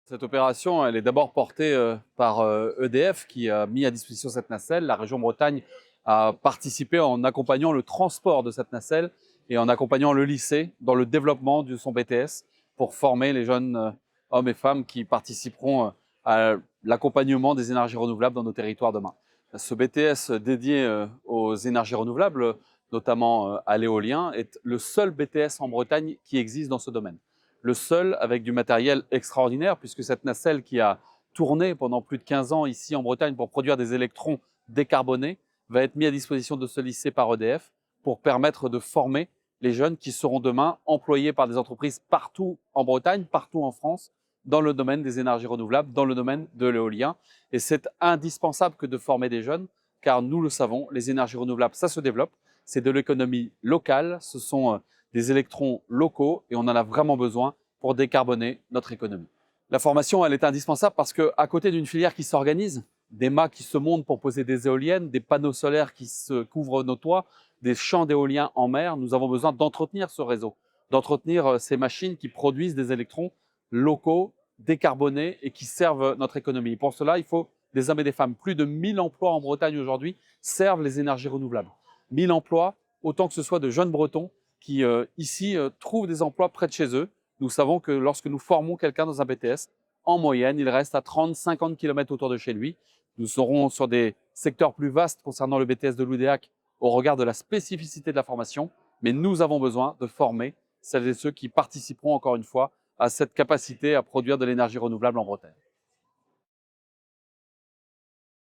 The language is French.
Cette opération, elle est d'abord portée par EDF qui a mis à disposition cette nacelle. La région Bretagne a participé en accompagnant le transport de cette nacelle et en accompagnant le lycée dans le développement de son BTS pour former les jeunes hommes et femmes qui participeront à l'accompagnement des énergies renouvelables dans nos territoires demain. Ce BTS dédié aux énergies renouvelables, notamment à l'éolien, est le seul BTS en Bretagne qui existe dans ce domaine. Le seul avec du matériel extraordinaire, puisque cette nacelle qui a tourné pendant plus de 15 ans ici en Bretagne pour produire des électrons décarbonés va être mis à disposition de ce lycée par EDF pour permettre de former les jeunes qui seront demain employés par des entreprises partout en Bretagne, partout en France, dans le domaine des énergies renouvelables, dans le domaine de l'éolien. Et c'est indispensable que de former des jeunes, car nous le savons, les énergies renouvelables, ça se développe, c'est de l'économie locale, ce sont des électrons locaux et on en a vraiment besoin pour décarboner notre économie. La formation, elle est indispensable parce qu'à côté d'une filière qui s'organise, des mâts qui se montent pour poser des éoliennes, des panneaux solaires qui se couvrent nos toits, des champs d'éoliens en mer, nous avons besoin d'entretenir ce réseau, d'entretenir ces machines qui produisent des électrons locaux, décarbonés et qui servent notre économie. Pour cela, il faut des hommes et des femmes. Plus de 1000 emplois en Bretagne aujourd'hui servent les énergies renouvelables. 1000 emplois, autant que ce soit de jeunes Bretons qui, ici, trouvent des emplois près de chez eux. Nous savons que lorsque nous formons quelqu'un dans un BTS, en moyenne, il reste à 30-50 km autour de chez lui. Nous serons sur des secteurs plus vastes concernant le BTS de l'Oudéac au regard de la spécificité de la formation, mais nous avons besoin de former celles et ceux qui participeront encore une fois à cette capacité à produire de l'énergie renouvelable en Bretagne.